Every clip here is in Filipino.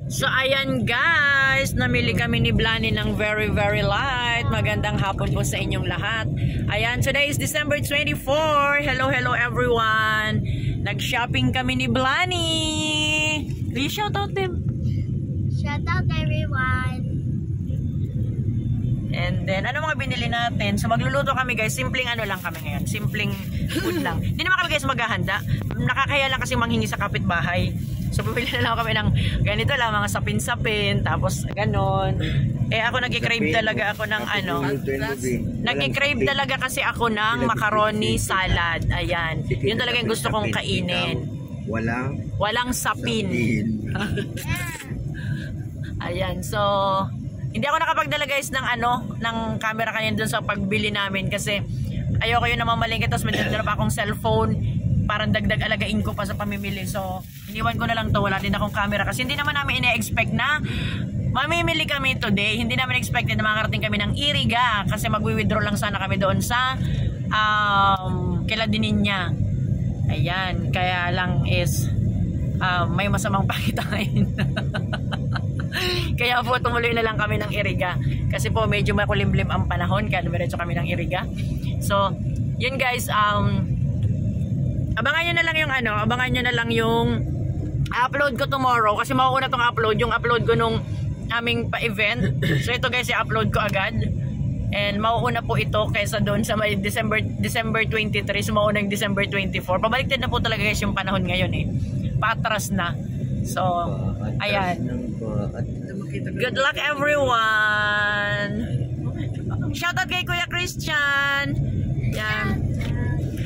So ayan guys, namili kami ni Blani ng very light. Magandang hapon po sa inyong lahat. Ayan, today is December 24. Hello everyone. Nag-shopping kami ni Blani. Please shout out them. Shout out everyone. And then, ano mga binili natin? So magluluto kami guys, simpleng ano lang kami ngayon. Simpleng food lang. Hindi naman kami guys maghahanda. Nakakaya lang kasi manghingi sa kapitbahay. So bumili na lang kami ng ganito lang, mga sapin-sapin, tapos ganon. Eh ako nagki-crave talaga ako ng ano. Nagki-crave talaga kasi ako ng macaroni salad. Ayan. Yun talaga yung gusto kong kainin. Walang sapin. Ayan, so hindi ako nakapagdala guys ng ano, ng camera kanina dun sa pagbili namin kasi ayoko yun na mamalingkit, tapos may dala pa akong cellphone, parang dagdag alagain ko pa sa pamimili. So iniwan ko na lang to, wala din akong camera kasi hindi naman namin ina-expect na mamimili kami today. Hindi namin expected na makarating kami ng Iriga kasi magwi-withdraw lang sana kami doon sa kila Dininya. Ayan, kaya lang is may masamang pakita ngayon. Kaya po tumuloy na lang kami ng Iriga kasi po medyo makulimlim ang panahon, kaya dumiretso kami ng Iriga. So yun guys, abangan nyo na lang yung ano, abangan nyo na lang yung upload ko tomorrow kasi mauuna tong upload, yung upload ko nung aming pa-event. So ito guys, i-upload ko agad and mauuna po ito kaysa doon sa may December 23, so mauuna yung December 24. Pabaliktad na po talaga guys yung panahon ngayon eh, paatras na. So ayan, good luck everyone. Shoutout kay Kuya Christian. Yan.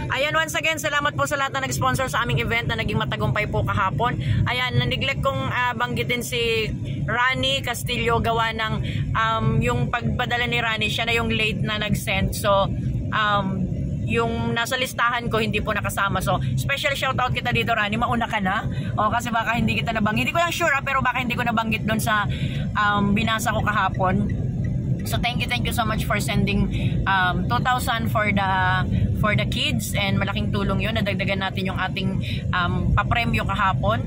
Ayan, once again, salamat po sa lahat na nag-sponsor sa aming event na naging matagumpay po kahapon. Ayan, na-neglect kong banggitin si Rani Castillo, gawa ng yung pagpadala ni Rani, siya na yung late na nag-send. So, yung nasa listahan ko hindi po nakasama. So, special shoutout kita dito, Rani. Mauna ka na. O, kasi baka hindi kita nabanggit. Hindi ko lang sure, pero baka hindi ko nabanggit doon sa binasa ko kahapon. So thank you so much for sending 2,000 for the kids, and malaking tulong yun. Nadagdagan natin yung ating papremyo kahapon,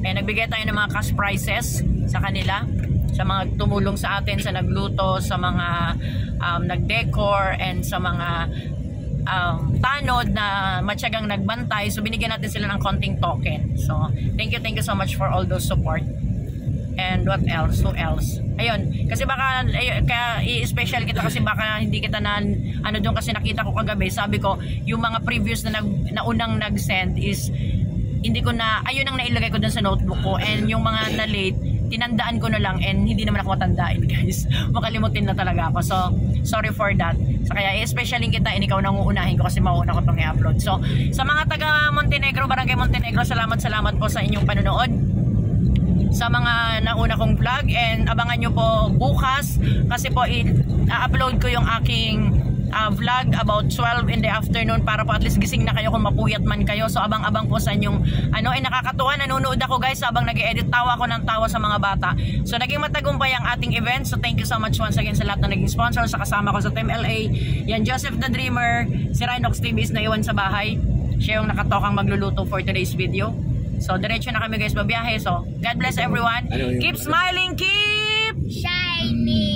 and nagbigay tayo ng mga cash prizes sa kanila, sa mga tumulong sa atin, sa nagluto, sa mga nagdecor, and sa mga tanod na matyagang nagbantay. So binigyan natin sila ng konting token. So thank you so much for all those support. And what else? Who else? Ayun, kasi baka kaya i-special kita kasi baka hindi kita na ano doon, kasi nakita ko kagabi, sabi ko yung mga previous na unang nag-send is hindi ko na, ayun ang nailagay ko doon sa notebook ko, and yung mga na late tinandaan ko na lang, and hindi naman ako matandain guys. Makalimutin na talaga ako. So sorry for that. So kaya i-specialin kita, and ikaw nang uunahin ko kasi mauuna ko tong i-upload. So sa mga taga Montenegro, Barangay Montenegro, salamat po sa inyong panonood sa mga nauna kong vlog, and abangan nyo po bukas kasi po i-upload ko yung aking vlog about 12 in the afternoon para po at least gising na kayo kung mapuyat man kayo. So abang-abang po sa inyong ano, nakakatuwa, nanonood ako guys habang nag-edit, tawa ko ng tawa sa mga bata. So naging matagumpay ang ating event. So thank you so much once again sa lahat na naging sponsor, sa kasama ko sa Team LA, yan Joseph the Dreamer, si Rhinox TV is naiwan sa bahay, siya yung nakatokang magluluto for today's video. So diretso na kami guys, babiyahe. So God bless everyone, keep smiling, keep shining.